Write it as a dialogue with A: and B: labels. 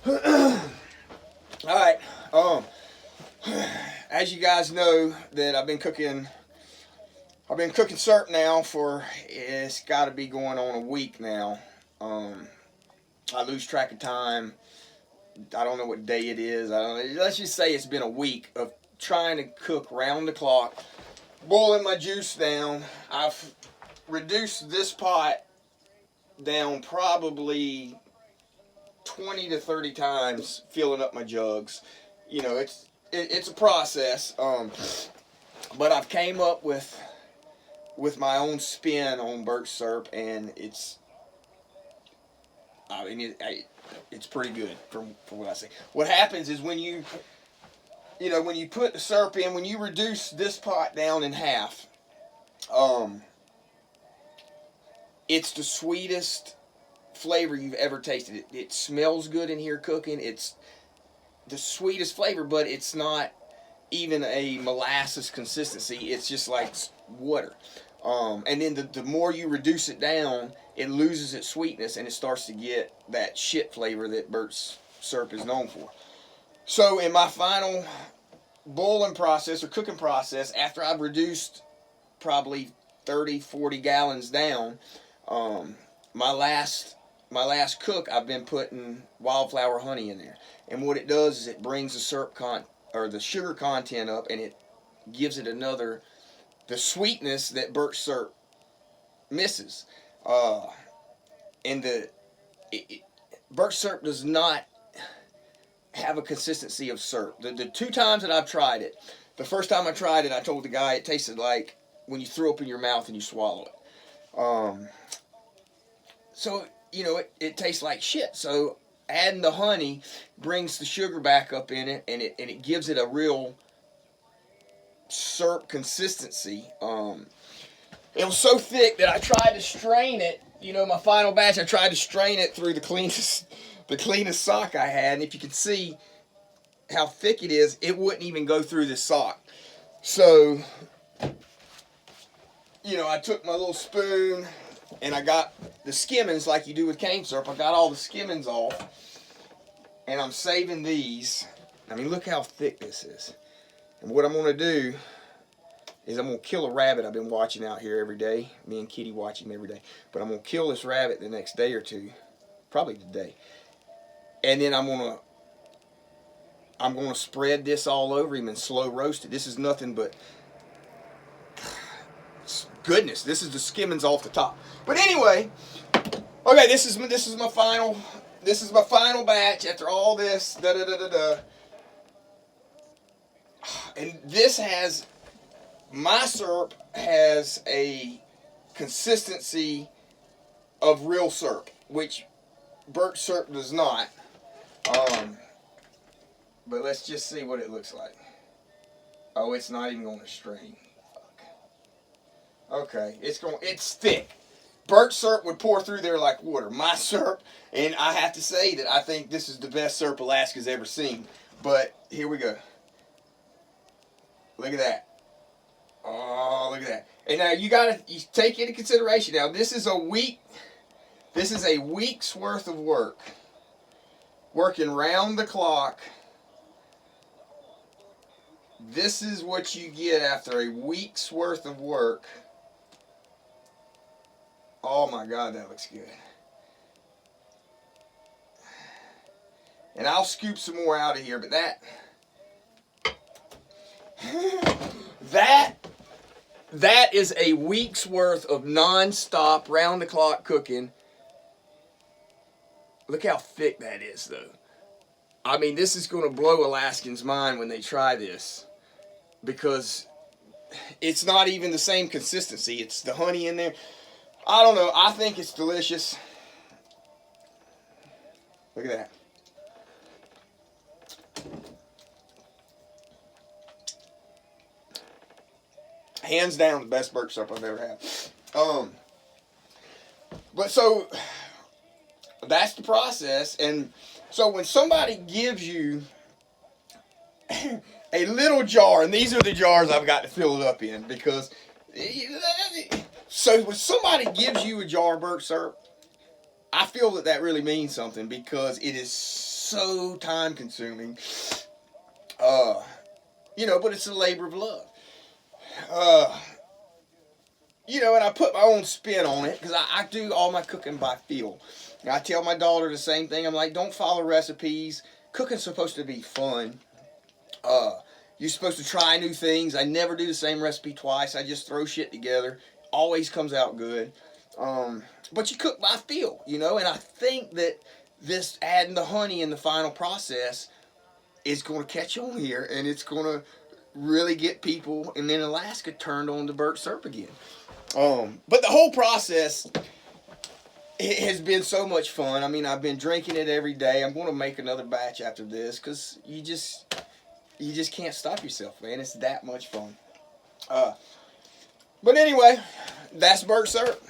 A: All right. As you guys know, that I've been cooking syrup now for, it's got to be going on a week now. I lose track of time. I don't know what day it is. I don't know. Let's just say it's been a week of trying to cook round the clock, boiling my juice down. I've reduced this pot down probably 20 to 30 times, filling up my jugs. You know, it's a process. But I've came up with my own spin on birch syrup, and it's pretty good from what I see. What happens is when you put the syrup in, when you reduce this pot down in half, it's the sweetest flavor you've ever tasted. It smells good in here cooking. It's the sweetest flavor, but it's not even a molasses consistency. It's just like water. And then the more you reduce it down, it loses its sweetness and it starts to get that shit flavor that birch syrup is known for. So in my final boiling process or cooking process, after I've reduced probably 30, 40 gallons down, my last cook, I've been putting wildflower honey in there. And what it does is it brings the the sugar content up, and it gives it the sweetness that birch syrup misses. And birch syrup does not have a consistency of syrup. The two times that I've tried it, the first time I tried it, I told the guy it tasted like when you throw up in your mouth and you swallow it. So, it tastes like shit. So adding the honey brings the sugar back up in it, and it gives it a real syrup consistency. It was so thick that I tried to strain it. My final batch, I tried to strain it through the cleanest sock I had, and if you could see how thick it is, it wouldn't even go through the sock. So, I took my little spoon, and I got the skimmings like you do with cane syrup. I got all the skimmings off, and I'm saving these. I mean, look how thick this is. And what I'm going to do is I'm going to kill a rabbit I've been watching out here every day. Me and Kitty watch him every day. But I'm going to kill this rabbit the next day or two, probably today. And then I'm going to spread this all over him and slow roast it. This is nothing but goodness. This is the skimmings off the top. But anyway, okay, this is my final batch after all this. And my syrup has a consistency of real syrup, which birch syrup does not. But let's just see what it looks like. Oh, it's not even going to strain. Fuck. Okay, it's thick. Birch syrup would pour through there like water. My syrup, and I have to say that I think this is the best syrup Alaska's ever seen. But here we go. Look at that. Oh, look at that. And now you take into consideration. Now this is a week's worth of work. Working round the clock. This is what you get after a week's worth of work. Oh my God, that looks good. And I'll scoop some more out of here, but that is a week's worth of non-stop, round-the-clock cooking. Look how thick that is, though. I mean, this is going to blow Alaskans' mind when they try this, because it's not even the same consistency. It's the honey in there. I don't know. I think it's delicious. Look at that. Hands down, the best birch syrup I've ever had. But so that's the process. And so when somebody gives you a little jar, and these are the jars I've got to fill it up in, because so when somebody gives you a jar of birch syrup, I feel that really means something, because it is so time consuming. You know, but it's a labor of love. You know, and I put my own spin on it because I do all my cooking by feel. And I tell my daughter the same thing. I'm like, don't follow recipes. Cooking's supposed to be fun. You're supposed to try new things. I never do the same recipe twice. I just throw shit together. Always comes out good. But you cook by feel, you know, and I think that this adding the honey in the final process is going to catch on here, and it's going to really get people in Alaska turned on to birch syrup again. But the whole process, it has been so much fun. I mean, I've been drinking it every day. I'm going to make another batch after this because you just can't stop yourself, man. It's that much fun. But anyway, that's birch syrup.